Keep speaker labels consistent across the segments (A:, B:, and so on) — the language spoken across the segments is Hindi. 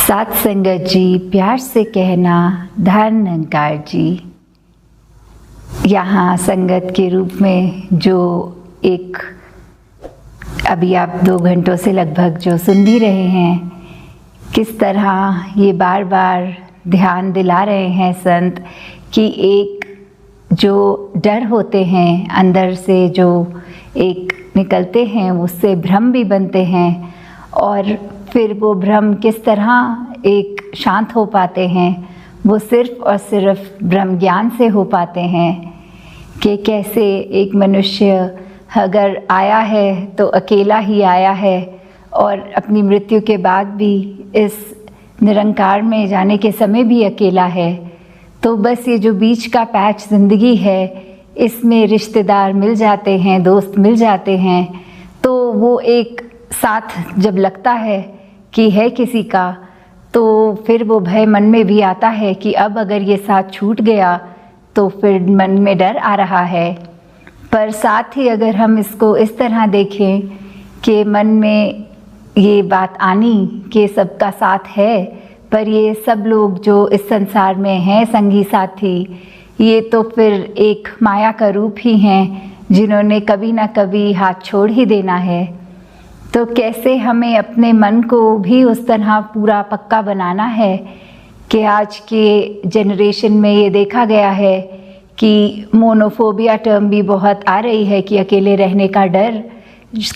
A: सात संगत जी, प्यार से कहना धन निरंकार जी। यहाँ संगत के रूप में जो एक अभी आप 2 घंटों से लगभग जो सुन भी रहे हैं, किस तरह ये बार बार ध्यान दिला रहे हैं संत कि एक जो डर होते हैं अंदर से जो एक निकलते हैं, उससे भ्रम भी बनते हैं और फिर वो भ्रम किस तरह एक शांत हो पाते हैं, वो सिर्फ और सिर्फ ब्रह्म ज्ञान से हो पाते हैं। कि कैसे एक मनुष्य अगर आया है तो अकेला ही आया है और अपनी मृत्यु के बाद भी इस निरंकार में जाने के समय भी अकेला है। तो बस ये जो बीच का पैच ज़िंदगी है, इसमें रिश्तेदार मिल जाते हैं, दोस्त मिल जाते हैं, तो वो एक साथ जब लगता है कि है किसी का, तो फिर वो भय मन में भी आता है कि अब अगर ये साथ छूट गया तो फिर मन में डर आ रहा है। पर साथ ही अगर हम इसको इस तरह देखें कि मन में ये बात आनी कि सबका साथ है, पर ये सब लोग जो इस संसार में हैं संगी साथी, ये तो फिर एक माया का रूप ही हैं जिन्होंने कभी ना कभी हाथ छोड़ ही देना है। तो कैसे हमें अपने मन को भी उस तरह पूरा पक्का बनाना है कि आज के जनरेशन में ये देखा गया है कि मोनोफोबिया टर्म भी बहुत आ रही है कि अकेले रहने का डर,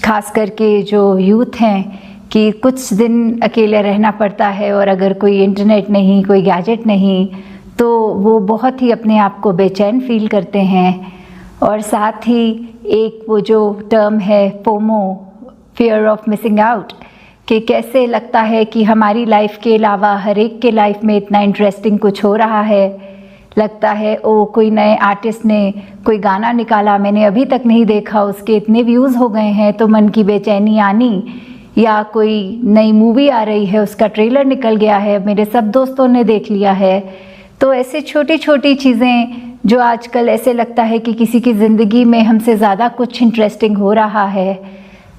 A: खास करके जो यूथ हैं कि कुछ दिन अकेले रहना पड़ता है और अगर कोई इंटरनेट नहीं, कोई गैजेट नहीं, तो वो बहुत ही अपने आप को बेचैन फील करते हैं। और साथ ही एक वो जो टर्म है FOMO, fear of missing out, कि कैसे लगता है कि हमारी लाइफ के अलावा हर एक के लाइफ में इतना इंटरेस्टिंग कुछ हो रहा है। लगता है ओ कोई नए आर्टिस्ट ने कोई गाना निकाला, मैंने अभी तक नहीं देखा, उसके इतने व्यूज़ हो गए हैं, तो मन की बेचैनी आनी। या कोई नई मूवी आ रही है, उसका ट्रेलर निकल गया है, मेरे सब दोस्तों ने देख लिया है। तो ऐसे छोटी छोटी चीज़ें जो आजकल ऐसे लगता है कि किसी की ज़िंदगी में हमसे ज़्यादा कुछ इंटरेस्टिंग हो रहा है।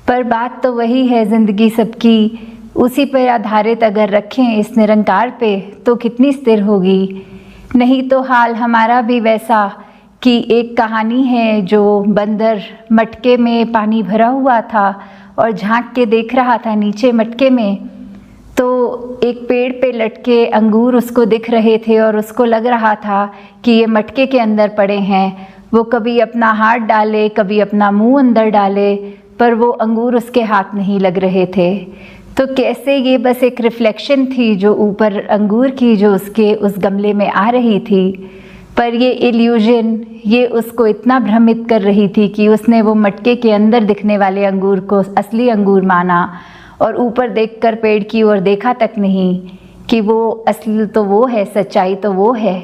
A: पर बात तो वही है, ज़िंदगी सबकी उसी पर आधारित अगर रखें इस निरंकार पे, तो कितनी स्थिर होगी। नहीं तो हाल हमारा भी वैसा कि एक कहानी है जो बंदर मटके में पानी भरा हुआ था और झांक के देख रहा था नीचे मटके में, तो एक पेड़ पे लटके अंगूर उसको दिख रहे थे और उसको लग रहा था कि ये मटके के अंदर पड़े हैं। वो कभी अपना हाथ डाले, कभी अपना मुंह अंदर डाले, पर वो अंगूर उसके हाथ नहीं लग रहे थे। तो कैसे ये बस एक रिफ्लेक्शन थी जो ऊपर अंगूर की, जो उसके उस गमले में आ रही थी, पर ये इल्यूजन ये उसको इतना भ्रमित कर रही थी कि उसने वो मटके के अंदर दिखने वाले अंगूर को असली अंगूर माना और ऊपर देखकर पेड़ की ओर देखा तक नहीं कि वो असली तो वो है, सच्चाई तो वो है।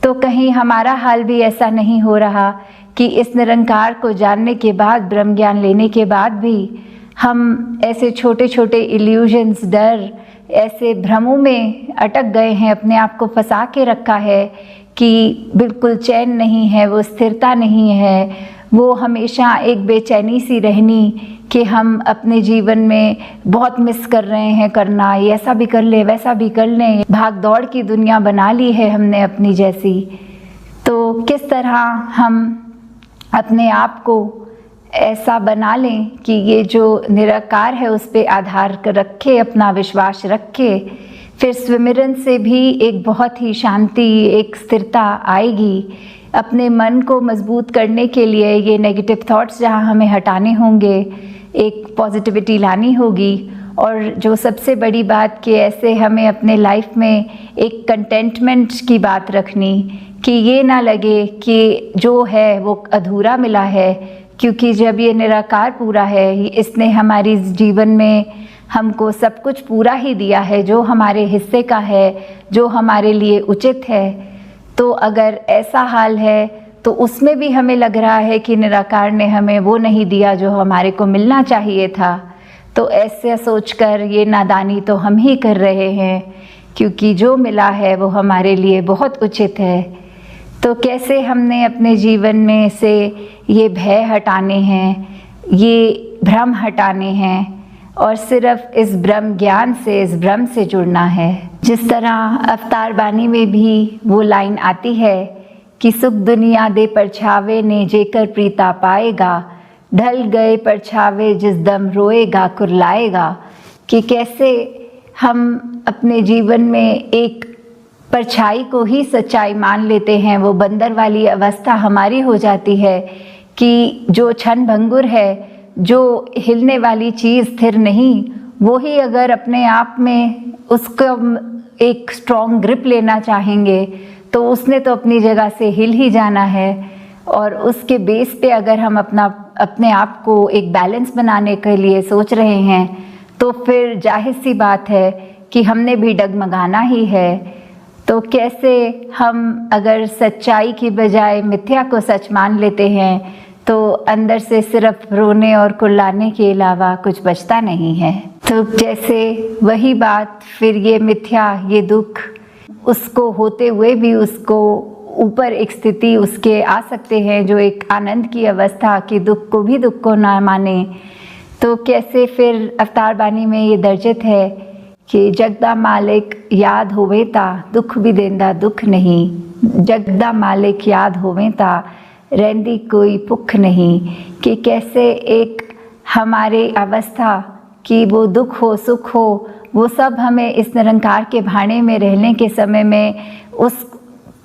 A: तो कहीं हमारा हाल भी ऐसा नहीं हो रहा कि इस निरंकार को जानने के बाद, ब्रह्म ज्ञान लेने के बाद भी हम ऐसे छोटे छोटे इल्यूजन्स, डर, ऐसे भ्रमों में अटक गए हैं, अपने आप को फंसा के रखा है कि बिल्कुल चैन नहीं है, वो स्थिरता नहीं है, वो हमेशा एक बेचैनी सी रहनी कि हम अपने जीवन में बहुत मिस कर रहे हैं करना, ये ऐसा भी कर ले, वैसा भी कर लें, भाग दौड़ की दुनिया बना ली है हमने अपनी जैसी। तो किस तरह हम अपने आप को ऐसा बना लें कि ये जो निराकार है उस पे आधार कर रखे, अपना विश्वास रखे, फिर स्विमिरन से भी एक बहुत ही शांति, एक स्थिरता आएगी। अपने मन को मजबूत करने के लिए ये नेगेटिव थॉट्स जहाँ हमें हटाने होंगे, एक पॉजिटिविटी लानी होगी। और जो सबसे बड़ी बात कि ऐसे हमें अपने लाइफ में एक कंटेंटमेंट की बात रखनी कि ये ना लगे कि जो है वो अधूरा मिला है, क्योंकि जब ये निराकार पूरा है, इसने हमारी जीवन में हमको सब कुछ पूरा ही दिया है, जो हमारे हिस्से का है, जो हमारे लिए उचित है। तो अगर ऐसा हाल है तो उसमें भी हमें लग रहा है कि निराकार ने हमें वो नहीं दिया जो हमारे को मिलना चाहिए था, तो ऐसे सोचकर ये नादानी तो हम ही कर रहे हैं, क्योंकि जो मिला है वो हमारे लिए बहुत उचित है। तो कैसे हमने अपने जीवन में से ये भय हटाने हैं, ये भ्रम हटाने हैं, और सिर्फ इस ब्रह्म ज्ञान से, इस ब्रह्म से जुड़ना है। जिस तरह अवतार बानी में भी वो लाइन आती है कि सुख दुनिया दे परछावे ने जेकर प्रीता पाएगा, ढल गए परछावे जिस दम रोएगा कुरलाएगा, कि कैसे हम अपने जीवन में एक परछाई को ही सच्चाई मान लेते हैं। वो बंदर वाली अवस्था हमारी हो जाती है कि जो क्षण भंगुर है, जो हिलने वाली चीज़ स्थिर नहीं, वो ही अगर अपने आप में उसको एक स्ट्रॉन्ग ग्रिप लेना चाहेंगे तो उसने तो अपनी जगह से हिल ही जाना है। और उसके बेस पे अगर हम अपने आप को एक बैलेंस बनाने के लिए सोच रहे हैं तो फिर जाहिर सी बात है कि हमने भी डगमगाना ही है। तो कैसे हम अगर सच्चाई की बजाय मिथ्या को सच मान लेते हैं तो अंदर से सिर्फ रोने और कुर्लाने के अलावा कुछ बचता नहीं है। तो जैसे वही बात फिर ये मिथ्या, ये दुख, उसको होते हुए भी उसको ऊपर एक स्थिति उसके आ सकते हैं जो एक आनंद की अवस्था, कि दुख को भी दुख को ना माने। तो कैसे फिर अवतार बानी में ये दर्जित है कि जगदा मालिक याद होवे ता दुख भी देंदा दुख नहीं, जगदा मालिक याद होवे ता रहंदी कोई भुख नहीं। कि कैसे एक हमारे अवस्था कि वो दुख हो सुख हो, वो सब हमें इस निरंकार के भाने में रहने के समय में उस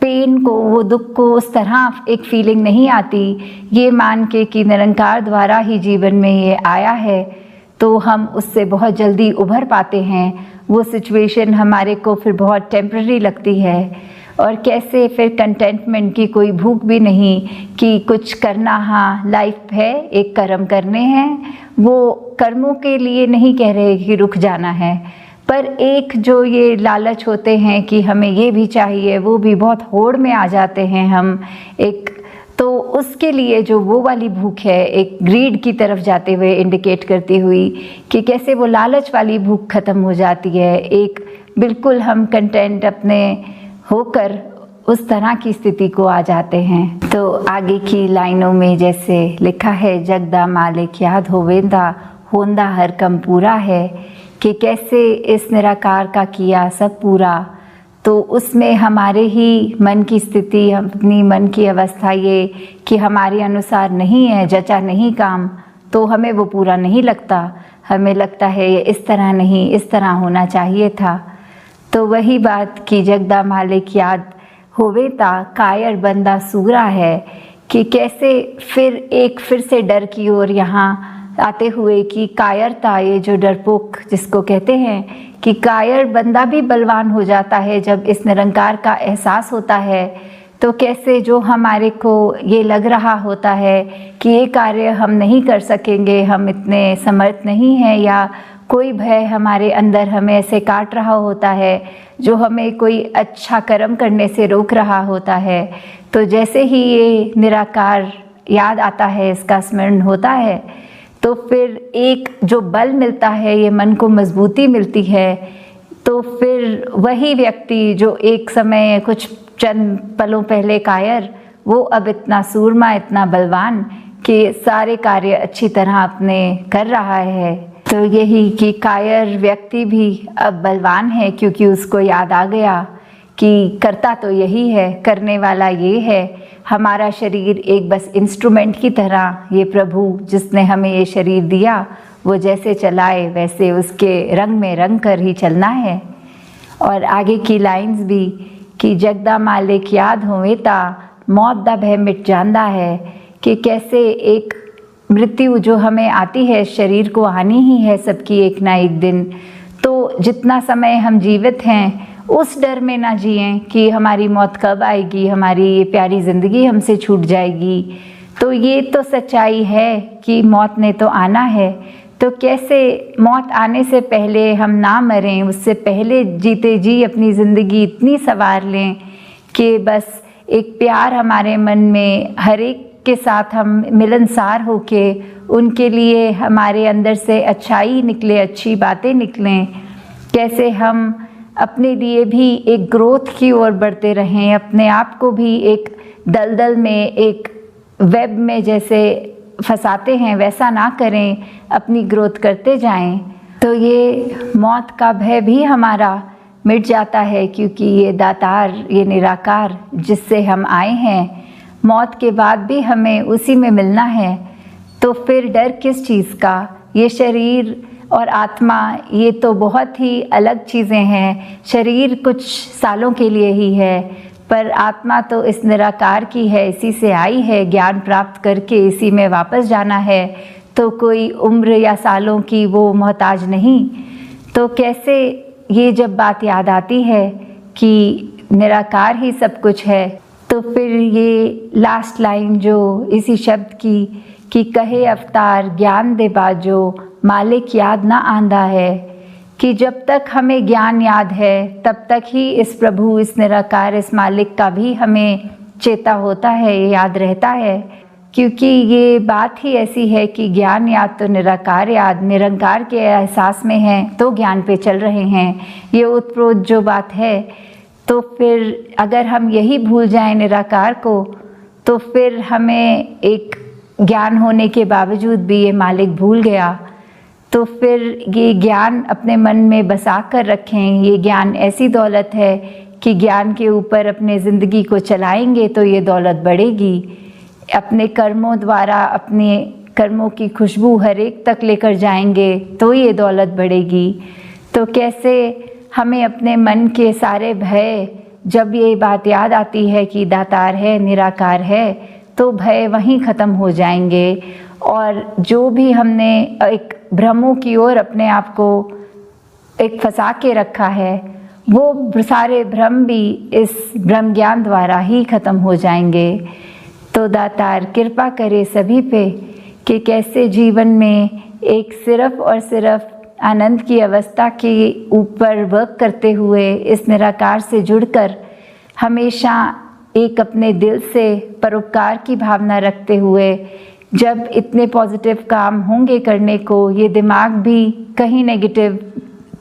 A: पेन को, वो दुख को उस तरह एक फीलिंग नहीं आती। ये मान के कि निरंकार द्वारा ही जीवन में ये आया है तो हम उससे बहुत जल्दी उभर पाते हैं। वो सिचुएशन हमारे को फिर बहुत टेम्पररी लगती है। और कैसे फिर कंटेंटमेंट की कोई भूख भी नहीं कि कुछ करना, हाँ लाइफ है, एक कर्म करने हैं, वो कर्मों के लिए नहीं कह रहे कि रुक जाना है, पर एक जो ये लालच होते हैं कि हमें ये भी चाहिए, वो भी बहुत होड़ में आ जाते हैं हम एक, तो उसके लिए जो वो वाली भूख है एक ग्रीड की तरफ जाते हुए इंडिकेट करती हुई कि कैसे वो लालच वाली भूख ख़त्म हो जाती है। एक बिल्कुल हम कंटेंट अपने होकर उस तरह की स्थिति को आ जाते हैं। तो आगे की लाइनों में जैसे लिखा है, जगदा मालिक याद होवेंदा होंदा हर कम पूरा है, कि कैसे इस निराकार का किया सब पूरा। तो उसमें हमारे ही मन की स्थिति, अपनी मन की अवस्था ये कि हमारे अनुसार नहीं है, जचा नहीं काम, तो हमें वो पूरा नहीं लगता। हमें लगता है ये इस तरह नहीं, इस तरह होना चाहिए था। तो वही बात कि जगदा मालिक याद होवे ता कायर बंदा सूरा है, कि कैसे फिर से डर की ओर यहाँ आते हुए कि कायरता, ये जो डरपोक जिसको कहते हैं, कि कायर बंदा भी बलवान हो जाता है जब इस निरंकार का एहसास होता है। तो कैसे जो हमारे को ये लग रहा होता है कि ये कार्य हम नहीं कर सकेंगे, हम इतने समर्थ नहीं हैं, या कोई भय हमारे अंदर हमें ऐसे काट रहा होता है जो हमें कोई अच्छा कर्म करने से रोक रहा होता है। तो जैसे ही ये निराकार याद आता है, इसका स्मरण होता है, तो फिर एक जो बल मिलता है, ये मन को मजबूती मिलती है। तो फिर वही व्यक्ति जो एक समय कुछ चंद पलों पहले कायर, वो अब इतना सूरमा, इतना बलवान कि सारे कार्य अच्छी तरह अपने कर रहा है। तो यही कि कायर व्यक्ति भी अब बलवान है, क्योंकि उसको याद आ गया कि करता तो यही है, करने वाला ये है। हमारा शरीर एक बस इंस्ट्रूमेंट की तरह, ये प्रभु जिसने हमें ये शरीर दिया, वो जैसे चलाए वैसे उसके रंग में रंग कर ही चलना है। और आगे की लाइंस भी कि जगदा मालिक याद होवे ता मौत दा भय मिट जांदा है, कि कैसे एक मृत्यु जो हमें आती है, शरीर को आनी ही है सबकी एक ना एक दिन। तो जितना समय हम जीवित हैं उस डर में ना जिएं कि हमारी मौत कब आएगी, हमारी ये प्यारी ज़िंदगी हमसे छूट जाएगी। तो ये तो सच्चाई है कि मौत ने तो आना है। तो कैसे मौत आने से पहले हम ना मरें, उससे पहले जीते जी अपनी ज़िंदगी इतनी संवार लें कि बस एक प्यार हमारे मन में, हर एक के साथ हम मिलनसार होके उनके लिए हमारे अंदर से अच्छाई निकले, अच्छी बातें निकलें। कैसे हम अपने लिए भी एक ग्रोथ की ओर बढ़ते रहें, अपने आप को भी एक दलदल में, एक वेब में जैसे फंसाते हैं वैसा ना करें, अपनी ग्रोथ करते जाएं। तो ये मौत का भय भी हमारा मिट जाता है, क्योंकि ये दातार, ये निराकार जिससे हम आए हैं, मौत के बाद भी हमें उसी में मिलना है। तो फिर डर किस चीज़ का? ये शरीर और आत्मा ये तो बहुत ही अलग चीज़ें हैं। शरीर कुछ सालों के लिए ही है, पर आत्मा तो इस निराकार की है, इसी से आई है, ज्ञान प्राप्त करके इसी में वापस जाना है। तो कोई उम्र या सालों की वो मोहताज नहीं। तो कैसे ये जब बात याद आती है कि निराकार ही सब कुछ है, तो फिर ये लास्ट लाइन जो इसी शब्द की कि कहे अवतार ज्ञान दे बाजो मालिक याद ना आंदा है, कि जब तक हमें ज्ञान याद है तब तक ही इस प्रभु, इस निराकार, इस मालिक का भी हमें चेता होता है, ये याद रहता है। क्योंकि ये बात ही ऐसी है कि ज्ञान याद तो निराकार याद, निरंकार के एहसास में हैं तो ज्ञान पे चल रहे हैं, ये उत्प्रोत जो बात है। तो फिर अगर हम यही भूल जाएं निराकार को, तो फिर हमें एक ज्ञान होने के बावजूद भी ये मालिक भूल गया। तो फिर ये ज्ञान अपने मन में बसा कर रखें। ये ज्ञान ऐसी दौलत है कि ज्ञान के ऊपर अपने ज़िंदगी को चलाएंगे तो ये दौलत बढ़ेगी। अपने कर्मों द्वारा अपने कर्मों की खुशबू हर एक तक लेकर जाएंगे तो ये दौलत बढ़ेगी। तो कैसे हमें अपने मन के सारे भय, जब ये बात याद आती है कि दातार है, निराकार है, तो भय वहीं ख़त्म हो जाएंगे। और जो भी हमने एक भ्रमों की ओर अपने आप को एक फंसा के रखा है, वो सारे भ्रम भी इस ब्रह्म ज्ञान द्वारा ही ख़त्म हो जाएंगे। तो दातार कृपा करे सभी पे कि कैसे जीवन में एक सिर्फ और सिर्फ आनंद की अवस्था के ऊपर वर्क करते हुए इस निराकार से जुड़कर हमेशा एक अपने दिल से परोपकार की भावना रखते हुए, जब इतने पॉजिटिव काम होंगे करने को, ये दिमाग भी कहीं नेगेटिव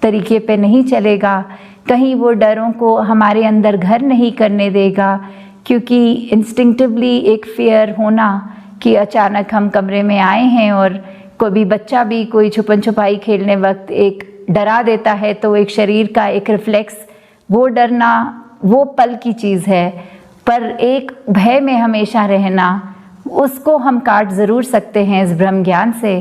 A: तरीके पे नहीं चलेगा, कहीं वो डरों को हमारे अंदर घर नहीं करने देगा। क्योंकि इंस्टिंक्टिवली एक फियर होना कि अचानक हम कमरे में आए हैं और कोई बच्चा भी कोई छुपन छुपाई खेलने वक्त एक डरा देता है, तो एक शरीर का एक रिफ्लेक्स, वो डरना वो पल की चीज़ है। पर एक भय में हमेशा रहना, उसको हम काट ज़रूर सकते हैं इस ब्रह्म ज्ञान से।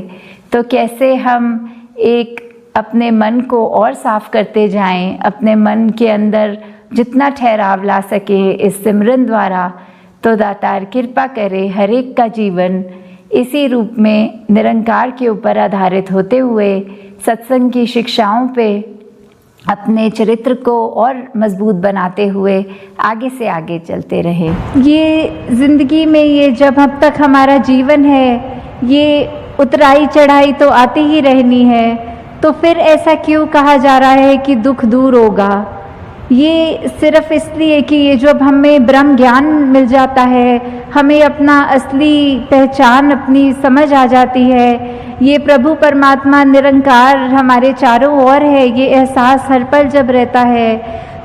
A: तो कैसे हम एक अपने मन को और साफ करते जाएं, अपने मन के अंदर जितना ठहराव ला सके इस सिमरन द्वारा। तो दातार कृपा करे हर एक का जीवन इसी रूप में निरंकार के ऊपर आधारित होते हुए सत्संग की शिक्षाओं पे अपने चरित्र को और मजबूत बनाते हुए आगे से आगे चलते रहे। ये ज़िंदगी में ये जब अब तक हमारा जीवन है, ये उतराई चढ़ाई तो आती ही रहनी है, तो फिर ऐसा क्यों कहा जा रहा है कि दुख दूर होगा? ये सिर्फ इसलिए कि ये जब हमें ब्रह्म ज्ञान मिल जाता है, हमें अपना असली पहचान अपनी समझ आ जाती है, ये प्रभु परमात्मा निरंकार हमारे चारों ओर है, ये एहसास हर पल जब रहता है,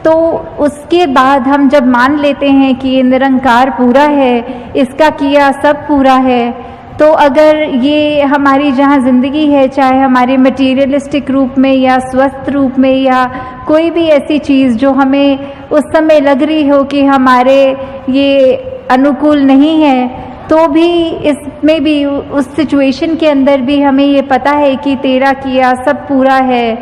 A: तो उसके बाद हम जब मान लेते हैं कि ये निरंकार पूरा है, इसका किया सब पूरा है, तो अगर ये हमारी जहाँ ज़िंदगी है, चाहे हमारे मटीरियलिस्टिक रूप में या स्वस्थ रूप में या कोई भी ऐसी चीज़ जो हमें उस समय लग रही हो कि हमारे ये अनुकूल नहीं है, तो भी इसमें भी उस सिचुएशन के अंदर भी हमें ये पता है कि तेरा किया सब पूरा है।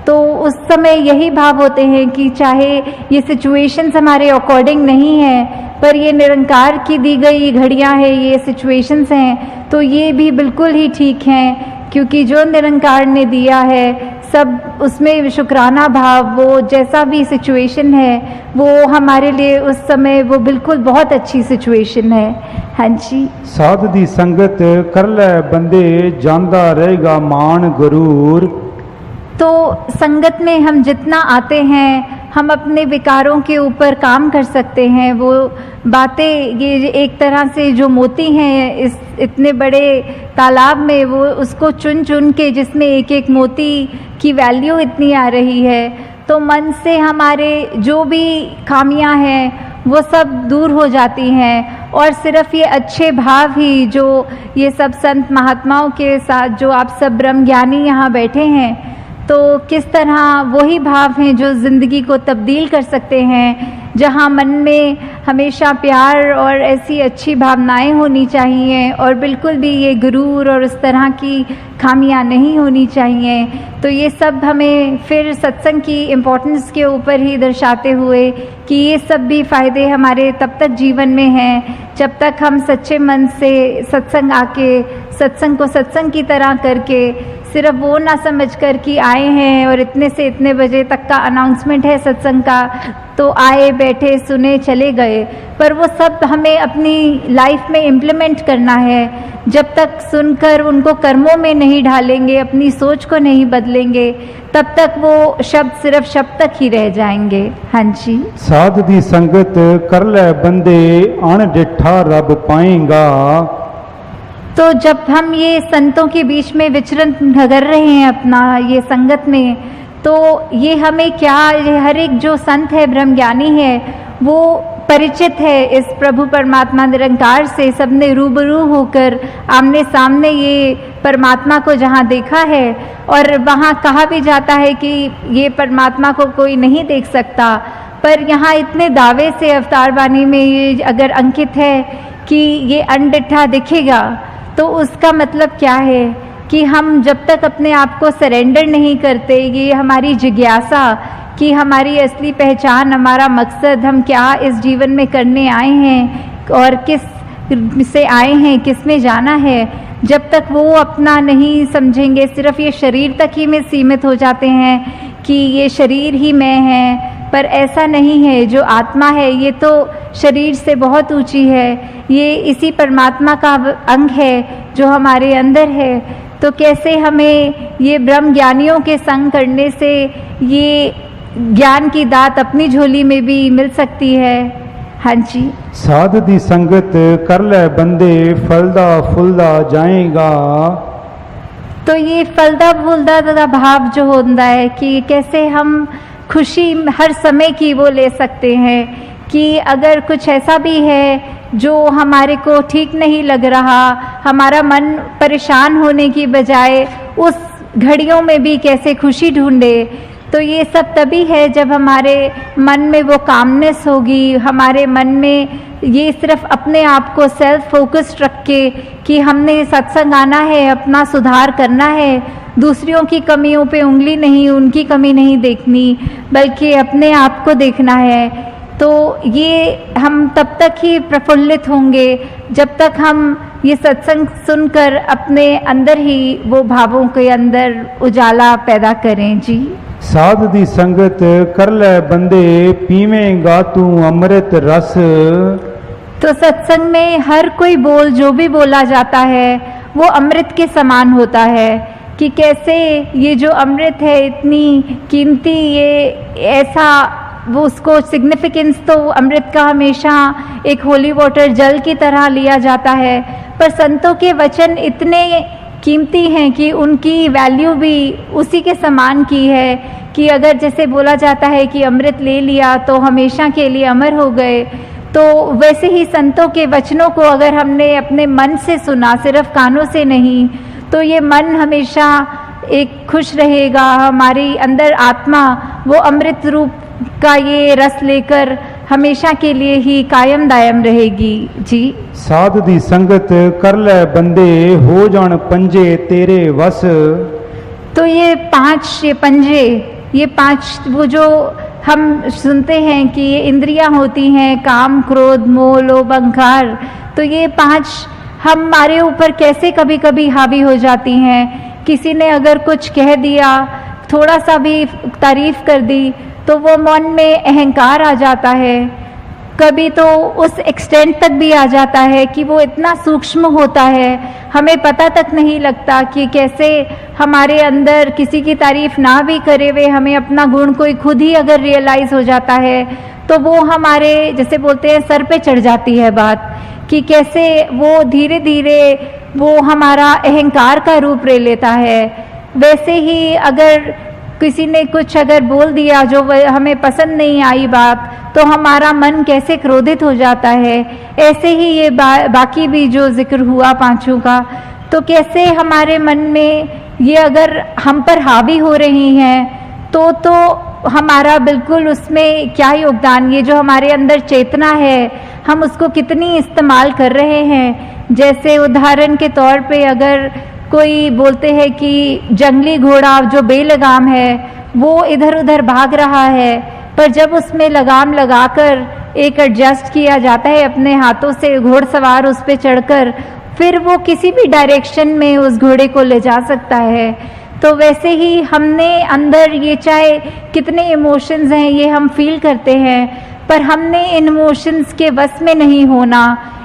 A: तो उस समय यही भाव होते हैं कि चाहे ये सिचुएशंस हमारे अकॉर्डिंग नहीं है, पर ये निरंकार की दी गई घड़ियां हैं, ये सिचुएशंस हैं, तो ये भी बिल्कुल ही ठीक हैं, क्योंकि जो निरंकार ने दिया है सब उसमें शुक्राना भाव, वो जैसा भी सिचुएशन है वो हमारे लिए उस समय वो बिल्कुल बहुत अच्छी सिचुएशन है। हाँ जी।
B: साध दी संगत कर ले बंदे, जानदा रहेगा मान गरूर।
A: तो संगत में हम जितना आते हैं, हम अपने विकारों के ऊपर काम कर सकते हैं। वो बातें ये एक तरह से जो मोती हैं इस इतने बड़े तालाब में, वो उसको चुन चुन के, जिसमें एक एक मोती की वैल्यू इतनी आ रही है, तो मन से हमारे जो भी खामियां हैं वो सब दूर हो जाती हैं। और सिर्फ ये अच्छे भाव ही, जो ये सब संत महात्माओं के साथ जो आप सब ब्रह्म ज्ञानी यहाँ बैठे हैं, तो किस तरह वही भाव हैं जो ज़िंदगी को तब्दील कर सकते हैं। जहाँ मन में हमेशा प्यार और ऐसी अच्छी भावनाएं होनी चाहिए और बिल्कुल भी ये गुरूर और उस तरह की खामियां नहीं होनी चाहिए। तो ये सब हमें फिर सत्संग की इम्पोर्टेंस के ऊपर ही दर्शाते हुए कि ये सब भी फ़ायदे हमारे तब तक जीवन में हैं जब तक हम सच्चे मन से सत्संग आके सत्संग को सत्संग की तरह करके सिर्फ वो ना समझ कर कि आए हैं और इतने से इतने बजे तक का अनाउंसमेंट है सत्संग का, तो आए बैठे सुने चले गए, पर वो सब हमें अपनी लाइफ में इम्प्लीमेंट करना है। जब तक सुनकर उनको कर्मों में नहीं ढालेंगे, अपनी सोच को नहीं बदलेंगे, तब तक वो शब्द सिर्फ शब्द तक ही रह जाएंगे। हाँ जी।
B: साध दी संगत कर ले बंदे अण डिठा रब पाएगा।
A: तो जब हम ये संतों के बीच में विचरण कर रहे हैं अपना ये संगत में, तो ये हमें क्या, हर एक जो संत है ब्रह्मज्ञानी है वो परिचित है इस प्रभु परमात्मा निरंकार से। सबने रूबरू होकर आमने सामने ये परमात्मा को जहाँ देखा है, और वहाँ कहा भी जाता है कि ये परमात्मा को कोई नहीं देख सकता, पर यहाँ इतने दावे से अवतार वाणी में ये अगर अंकित है कि ये अनडिठा दिखेगा, तो उसका मतलब क्या है कि हम जब तक अपने आप को सरेंडर नहीं करते, ये हमारी जिज्ञासा कि हमारी असली पहचान, हमारा मकसद, हम क्या इस जीवन में करने आए हैं और किस से आए हैं, किस में जाना है, जब तक वो अपना नहीं समझेंगे, सिर्फ ये शरीर तक ही में सीमित हो जाते हैं कि ये शरीर ही मैं है। पर ऐसा नहीं है। जो आत्मा है ये तो शरीर से बहुत ऊंची है, ये इसी परमात्मा का अंग है जो हमारे अंदर है। तो कैसे हमें ये ब्रह्म ज्ञानियों के संग करने से ये ज्ञान की दात अपनी झोली में भी मिल सकती है। हाँ जी।
B: साध दी संगत कर ले बंदे फलदा फुलदा जाएगा।
A: तो ये फलदा फुलदा का भाव जो होता है कि कैसे हम खुशी हर समय की वो ले सकते हैं कि अगर कुछ ऐसा भी है जो हमारे को ठीक नहीं लग रहा, हमारा मन परेशान होने की बजाय उस घड़ियों में भी कैसे खुशी ढूंढे। तो ये सब तभी है जब हमारे मन में वो कामनेस होगी, हमारे मन में ये सिर्फ अपने आप को सेल्फ फोकस्ड रख के कि हमने सत्संग आना है, अपना सुधार करना है, दूसरों की कमियों पे उंगली नहीं, उनकी कमी नहीं देखनी, बल्कि अपने आप को देखना है। तो ये हम तब तक ही प्रफुल्लित होंगे जब तक हम ये सत्संग सुनकर अपने अंदर ही वो भावों के अंदर उजाला पैदा करें। जी।
B: साध दी संगत कर ले बंदे पीवेंगा तू अमृत रस।
A: तो सत्संग में हर कोई बोल जो भी बोला जाता है वो अमृत के समान होता है कि कैसे ये जो अमृत है इतनी कीमती, ये ऐसा वो उसको सिग्निफिकेंस तो अमृत का हमेशा एक होली वाटर जल की तरह लिया जाता है, पर संतों के वचन इतने कीमती हैं कि उनकी वैल्यू भी उसी के समान की है कि अगर जैसे बोला जाता है कि अमृत ले लिया तो हमेशा के लिए अमर हो गए, तो वैसे ही संतों के वचनों को अगर हमने अपने मन से सुना, सिर्फ कानों से नहीं, तो ये मन हमेशा एक खुश रहेगा, हमारी अंदर आत्मा वो अमृत रूप का ये रस लेकर हमेशा के लिए ही कायम दायम रहेगी। जी।
B: साध दी संगत कर ले बंदे हो जान पंजे तेरे वस।
A: तो ये पंजे, ये पांच वो जो हम सुनते हैं कि ये इंद्रियां होती हैं, काम क्रोध मोह लोभ अहंकार, तो ये पांच हमारे ऊपर कैसे कभी कभी हावी हो जाती हैं। किसी ने अगर कुछ कह दिया, थोड़ा सा भी तारीफ कर दी, तो वो मन में अहंकार आ जाता है। कभी तो उस एक्सटेंट तक भी आ जाता है कि वो इतना सूक्ष्म होता है, हमें पता तक नहीं लगता कि कैसे हमारे अंदर किसी की तारीफ ना भी करे हुए हमें अपना गुण कोई खुद ही अगर रियलाइज हो जाता है, तो वो हमारे जैसे बोलते हैं सर पे चढ़ जाती है बात कि कैसे वो धीरे धीरे वो हमारा अहंकार का रूप ले लेता है। वैसे ही अगर किसी ने कुछ अगर बोल दिया जो हमें पसंद नहीं आई बात, तो हमारा मन कैसे क्रोधित हो जाता है। ऐसे ही ये बाकी भी जो जिक्र हुआ पांचों का, तो कैसे हमारे मन में ये अगर हम पर हावी हो रही हैं तो हमारा बिल्कुल उसमें क्या योगदान, ये जो हमारे अंदर चेतना है हम उसको कितनी इस्तेमाल कर रहे हैं। जैसे उदाहरण के तौर पे अगर कोई बोलते हैं कि जंगली घोड़ा जो बेलगाम है वो इधर उधर भाग रहा है, पर जब उसमें लगाम लगाकर एक एडजस्ट किया जाता है अपने हाथों से, घोड़सवार उस पर चढ़कर फिर वो किसी भी डायरेक्शन में उस घोड़े को ले जा सकता है। तो वैसे ही हमने अंदर ये चाहे कितने इमोशंस हैं ये हम फील करते हैं, पर हमने इन इमोशंस के वश में नहीं होना,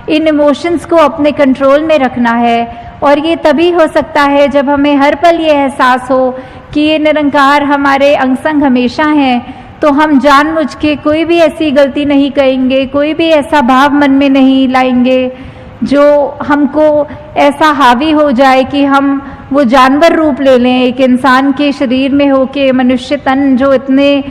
A: इन इमोशंस को अपने कंट्रोल में रखना है। और ये तभी हो सकता है जब हमें हर पल ये एहसास हो कि ये निरंकार हमारे अंग संग हमेशा हैं, तो हम जानबूझ के कोई भी ऐसी गलती नहीं करेंगे, कोई भी ऐसा भाव मन में नहीं लाएंगे जो हमको ऐसा हावी हो जाए कि हम वो जानवर रूप ले लें, एक इंसान के शरीर में होके मनुष्य तन जो इतने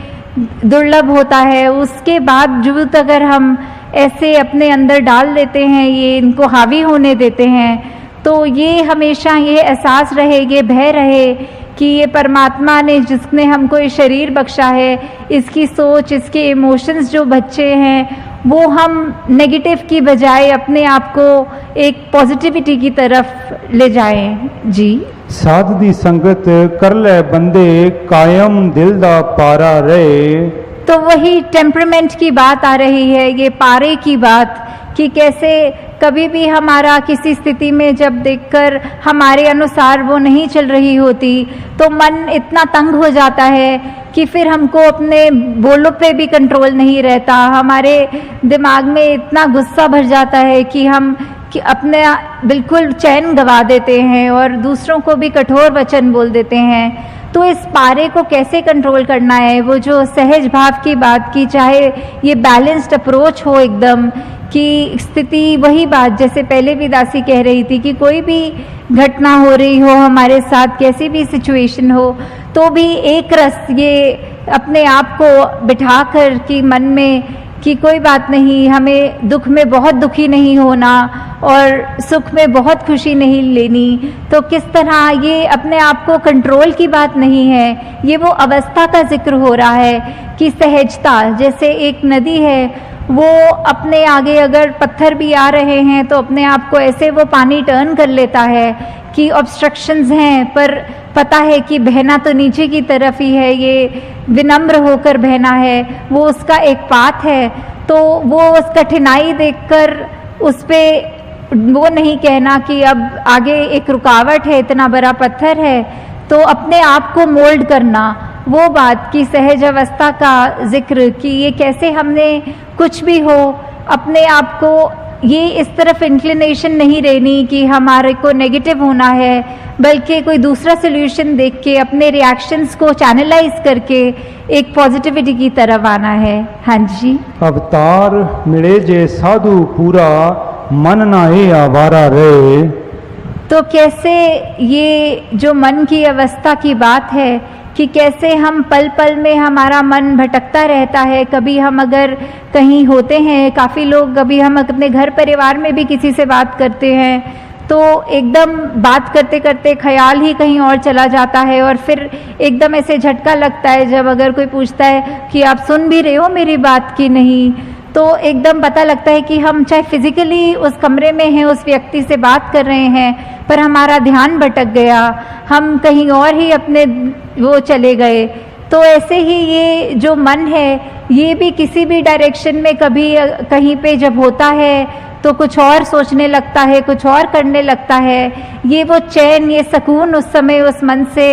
A: दुर्लभ होता है उसके बावजूद अगर हम ऐसे अपने अंदर डाल देते हैं, ये इनको हावी होने देते हैं, तो ये हमेशा ये एहसास रहे, ये भय रहे कि ये परमात्मा ने जिसने हमको ये शरीर बख्शा है, इसकी सोच, इसके इमोशंस जो बच्चे हैं वो हम नेगेटिव की बजाय अपने आप को एक पॉजिटिविटी की तरफ ले जाएं। जी,
B: साध दी संगत कर ले बंदे कायम दिल दा पारा रहे।
A: तो वही टेम्परामेंट की बात आ रही है, ये पारे की बात, कि कैसे कभी भी हमारा किसी स्थिति में जब देखकर हमारे अनुसार वो नहीं चल रही होती तो मन इतना तंग हो जाता है कि फिर हमको अपने बोलों पे भी कंट्रोल नहीं रहता, हमारे दिमाग में इतना गुस्सा भर जाता है कि हम अपने बिल्कुल चैन गंवा देते हैं और दूसरों को भी कठोर वचन बोल देते हैं। तो इस पारे को कैसे कंट्रोल करना है, वो जो सहज भाव की बात की, चाहे ये बैलेंस्ड अप्रोच हो एकदम, कि स्थिति वही बात जैसे पहले भी दासी कह रही थी कि कोई भी घटना हो रही हो हमारे साथ, कैसी भी सिचुएशन हो, तो भी एक रस ये अपने आप को बिठाकर कि मन में कि कोई बात नहीं, हमें दुख में बहुत दुखी नहीं होना और सुख में बहुत खुशी नहीं लेनी। तो किस तरह ये अपने आप को कंट्रोल की बात नहीं है, ये वो अवस्था का जिक्र हो रहा है कि सहजता, जैसे एक नदी है वो अपने आगे अगर पत्थर भी आ रहे हैं तो अपने आप को ऐसे वो पानी टर्न कर लेता है कि ऑब्स्ट्रक्शंस हैं, पर पता है कि बहना तो नीचे की तरफ ही है, ये विनम्र होकर बहना है, वो उसका एक पाथ है। तो वो उस कठिनाई देखकर उस पे वो नहीं कहना कि अब आगे एक रुकावट है, इतना बड़ा पत्थर है, तो अपने आप को मोल्ड करना, वो बात की सहज अवस्था का जिक्र कि ये कैसे हमने कुछ भी हो अपने आप को ये इस तरफ इंक्लिनेशन नहीं रहनी कि हमारे को नेगेटिव होना है, बल्कि कोई दूसरा सोल्यूशन देख के अपने रिएक्शंस को चैनलाइज करके एक पॉजिटिविटी की तरफ आना है। हाँ जी,
B: अवतार मिले जे साधु पूरा मन ना हे आवारा रहे।
A: तो कैसे ये जो मन की अवस्था की बात है कि कैसे हम पल पल में हमारा मन भटकता रहता है। कभी हम अगर कहीं होते हैं, काफ़ी लोग, कभी हम अपने घर परिवार में भी किसी से बात करते हैं तो एकदम बात करते करते ख्याल ही कहीं और चला जाता है और फिर एकदम ऐसे झटका लगता है जब अगर कोई पूछता है कि आप सुन भी रहे हो मेरी बात की नहीं, तो एकदम पता लगता है कि हम चाहे फिजिकली उस कमरे में हैं, उस व्यक्ति से बात कर रहे हैं, पर हमारा ध्यान भटक गया, हम कहीं और ही अपने वो चले गए। तो ऐसे ही ये जो मन है ये भी किसी भी डायरेक्शन में कभी कहीं पे जब होता है तो कुछ और सोचने लगता है, कुछ और करने लगता है। ये वो चैन, ये सुकून उस समय उस मन से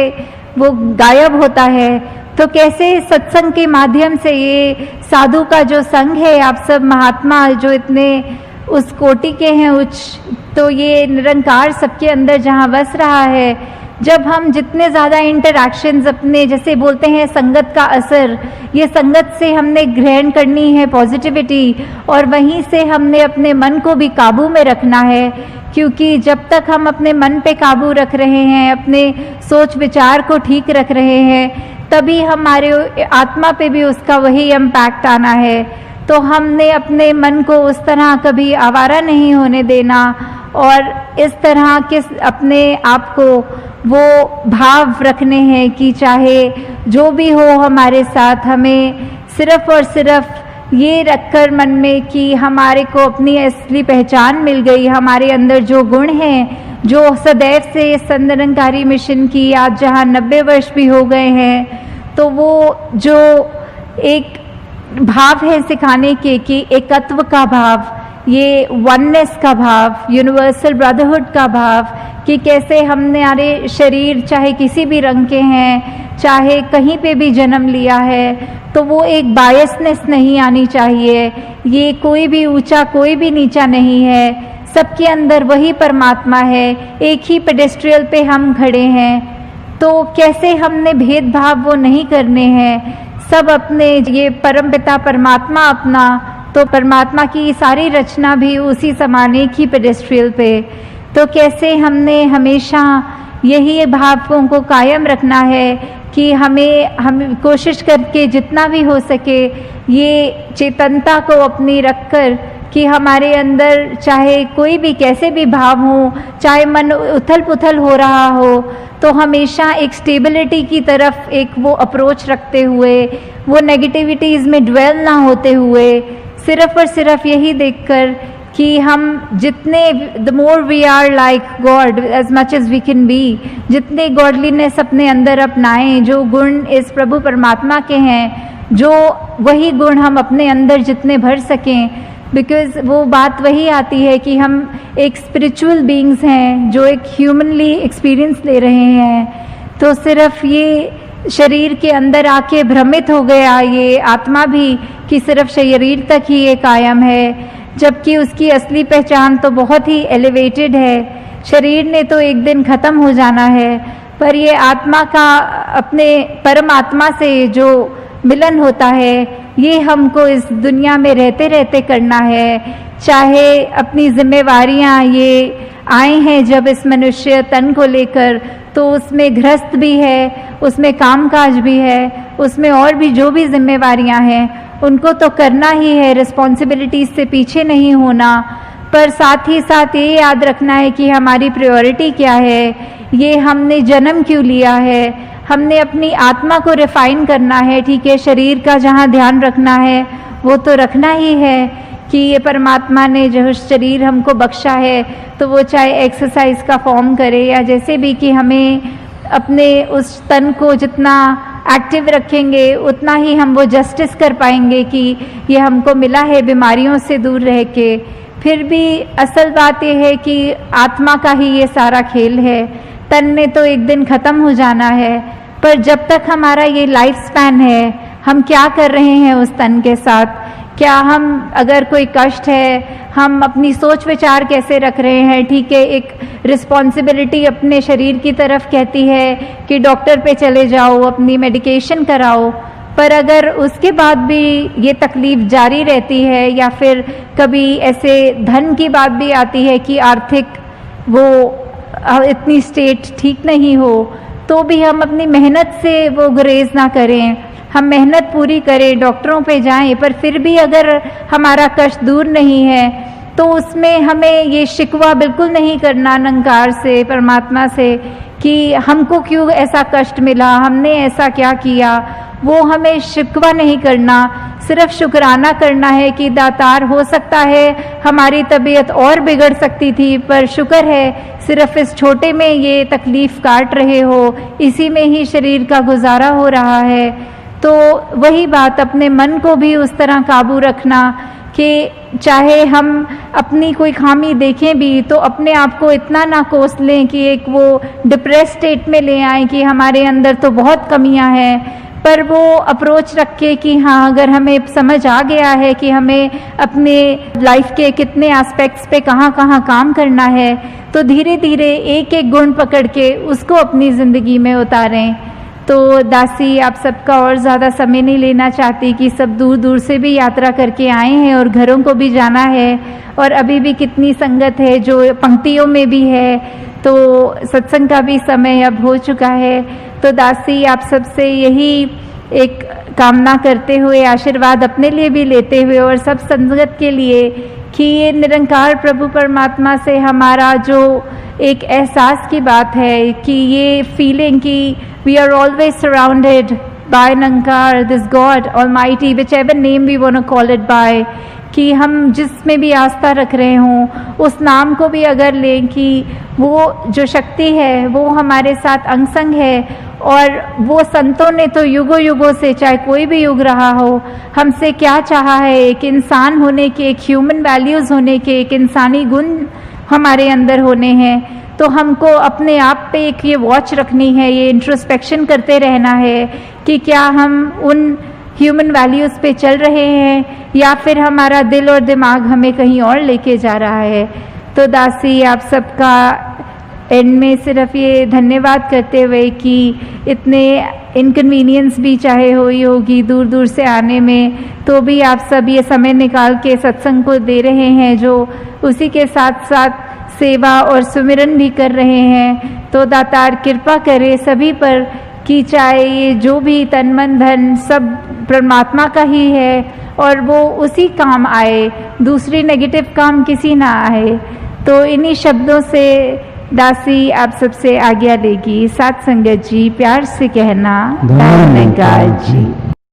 A: वो गायब होता है। तो कैसे सत्संग के माध्यम से ये साधु का जो संग है, आप सब महात्मा जो इतने उस कोटि के हैं उच्च, तो ये निरंकार सबके अंदर जहाँ बस रहा है, जब हम जितने ज़्यादा इंटरैक्शंस अपने, जैसे बोलते हैं संगत का असर, ये संगत से हमने ग्रहण करनी है पॉजिटिविटी, और वहीं से हमने अपने मन को भी काबू में रखना है, क्योंकि जब तक हम अपने मन पे काबू रख रहे हैं, अपने सोच विचार को ठीक रख रहे हैं, तभी हमारे आत्मा पे भी उसका वही इम्पैक्ट आना है। तो हमने अपने मन को उस तरह कभी आवारा नहीं होने देना और इस तरह के अपने आप को वो भाव रखने हैं कि चाहे जो भी हो हमारे साथ, हमें सिर्फ और सिर्फ ये रखकर मन में कि हमारे को अपनी असली पहचान मिल गई, हमारे अंदर जो गुण हैं, जो सदैव से संत निरंकारी मिशन की आज जहाँ 90 वर्ष भी हो गए हैं, तो वो जो एक भाव है सिखाने के कि एकत्व का भाव, ये वननेस का भाव, यूनिवर्सल ब्रदरहुड का भाव, कि कैसे हमारे शरीर चाहे किसी भी रंग के हैं, चाहे कहीं पे भी जन्म लिया है, तो वो एक बायसनेस नहीं आनी चाहिए। ये कोई भी ऊंचा कोई भी नीचा नहीं है, सबके अंदर वही परमात्मा है, एक ही पेडेस्ट्रियल पे हम खड़े हैं। तो कैसे हमने भेदभाव वो नहीं करने हैं, सब अपने ये परमपिता परमात्मा अपना, तो परमात्मा की सारी रचना भी उसी समान एक ही पेडेस्ट्रियल पे, तो कैसे हमने हमेशा यही भावों को कायम रखना है कि हम कोशिश करके जितना भी हो सके ये चेतनता को अपनी रखकर कि हमारे अंदर चाहे कोई भी कैसे भी भाव हो, चाहे मन उथल पुथल हो रहा हो, तो हमेशा एक स्टेबिलिटी की तरफ एक वो अप्रोच रखते हुए, वो नेगेटिविटीज़ में ड्वेल ना होते हुए, सिर्फ और सिर्फ यही देखकर कि हम जितने the more we are like God as much as we can be, जितने गॉडलीनेस अपने अंदर अपनाएं, जो गुण इस प्रभु परमात्मा के हैं, जो वही गुण हम अपने अंदर जितने भर सकें, बिकॉज वो बात वही आती है कि हम एक स्पिरिचुअल बीइंग्स हैं जो एक ह्यूमनली एक्सपीरियंस ले रहे हैं। तो सिर्फ ये शरीर के अंदर आके भ्रमित हो गया ये आत्मा भी कि सिर्फ शरीर तक ही ये कायम है, जबकि उसकी असली पहचान तो बहुत ही एलिवेटेड है। शरीर ने तो एक दिन ख़त्म हो जाना है, पर ये आत्मा का अपने परमात्मा से जो मिलन होता है, ये हमको इस दुनिया में रहते रहते करना है। चाहे अपनी जिम्मेवारियां ये आए हैं जब इस मनुष्य तन को लेकर, तो उसमें गृहस्थ भी है, उसमें कामकाज भी है, उसमें और भी जो भी जिम्मेवारियां हैं उनको तो करना ही है, रिस्पॉन्सिबिलिटीज से पीछे नहीं होना, पर साथ ही साथ ये याद रखना है कि हमारी प्रायोरिटी क्या है, ये हमने जन्म क्यों लिया है, हमने अपनी आत्मा को रिफाइन करना है। ठीक है, शरीर का जहाँ ध्यान रखना है वो तो रखना ही है कि ये परमात्मा ने जो शरीर हमको बख्शा है, तो वो चाहे एक्सरसाइज का फॉर्म करे या जैसे भी, कि हमें अपने उस तन को जितना एक्टिव रखेंगे उतना ही हम वो जस्टिस कर पाएंगे कि ये हमको मिला है बीमारियों से दूर रह के। फिर भी असल बात ये है कि आत्मा का ही ये सारा खेल है, तन ने तो एक दिन ख़त्म हो जाना है, पर जब तक हमारा ये लाइफ स्पैन है, हम क्या कर रहे हैं उस तन के साथ, क्या हम अगर कोई कष्ट है, हम अपनी सोच विचार कैसे रख रहे हैं। ठीक है, एक रिस्पॉन्सिबिलिटी अपने शरीर की तरफ कहती है कि डॉक्टर पे चले जाओ, अपनी मेडिकेशन कराओ, पर अगर उसके बाद भी ये तकलीफ जारी रहती है या फिर कभी ऐसे धन की बात भी आती है कि आर्थिक वो इतनी स्टेट ठीक नहीं हो, तो भी हम अपनी मेहनत से वो गुरेज ना करें, हम मेहनत पूरी करें, डॉक्टरों पे जाएं, पर फिर भी अगर हमारा कष्ट दूर नहीं है तो उसमें हमें ये शिकवा बिल्कुल नहीं करना निरंकार से, परमात्मा से, कि हमको क्यों ऐसा कष्ट मिला, हमने ऐसा क्या किया, वो हमें शिकवा नहीं करना, सिर्फ शुक्राना करना है कि दातार हो सकता है हमारी तबीयत और बिगड़ सकती थी, पर शुक्र है सिर्फ इस छोटे में ये तकलीफ काट रहे हो, इसी में ही शरीर का गुजारा हो रहा है। तो वही बात, अपने मन को भी उस तरह काबू रखना कि चाहे हम अपनी कोई खामी देखें भी तो अपने आप को इतना ना कोस लें कि एक वो डिप्रेस स्टेट में ले आएं कि हमारे अंदर तो बहुत कमियां हैं, पर वो अप्रोच रख के कि हाँ, अगर हमें समझ आ गया है कि हमें अपने लाइफ के कितने एस्पेक्ट्स पे कहाँ कहाँ काम करना है, तो धीरे धीरे एक एक गुण पकड़ के उसको अपनी ज़िंदगी में उतारें। तो दासी, आप सबका और ज़्यादा समय नहीं लेना चाहती कि सब दूर दूर से भी यात्रा करके आए हैं और घरों को भी जाना है, और अभी भी कितनी संगत है जो पंक्तियों में भी है, तो सत्संग का भी समय अब हो चुका है। तो दासी, आप सबसे यही एक कामना करते हुए, आशीर्वाद अपने लिए भी लेते हुए और सब संगत के लिए, कि ये निरंकार प्रभु परमात्मा से हमारा जो
C: एक एहसास की बात है कि ये फीलिंग कि we are always surrounded by Nirankar, this God almighty, which ever name we want to call it by, कि हम जिसमें भी आस्था रख रहे हों उस नाम को भी अगर लें कि वो जो शक्ति है वो हमारे साथ अंग संग है, और वो संतों ने तो युगों युगों से, चाहे कोई भी युग रहा हो, हमसे क्या चाहा है, एक इंसान होने के, एक ह्यूमन वैल्यूज़ होने के, एक इंसानी गुण हमारे अंदर होने हैं। तो हमको अपने आप पे एक ये वॉच रखनी है, ये इंट्रोस्पेक्शन करते रहना है कि क्या हम उन ह्यूमन वैल्यूज़ पे चल रहे हैं या फिर हमारा दिल और दिमाग हमें कहीं और लेके जा रहा है। तो दासी आप सबका एंड में सिर्फ ये धन्यवाद करते हुए कि इतने इनकन्वीनियंस भी चाहे हुई होगी दूर दूर से आने में, तो भी आप सब ये समय निकाल के सत्संग को दे रहे हैं, जो उसी के साथ साथ सेवा और सुमिरन भी कर रहे हैं। तो दातार कृपा करे सभी पर कि चाहे ये जो भी तन मन धन सब परमात्मा का ही है और वो उसी काम आए, दूसरी नेगेटिव काम किसी ना आए। तो इन्हीं शब्दों से दासी आप सबसे आज्ञा लेगी। साथ संगत जी प्यार से कहना, धन्यवाद जी।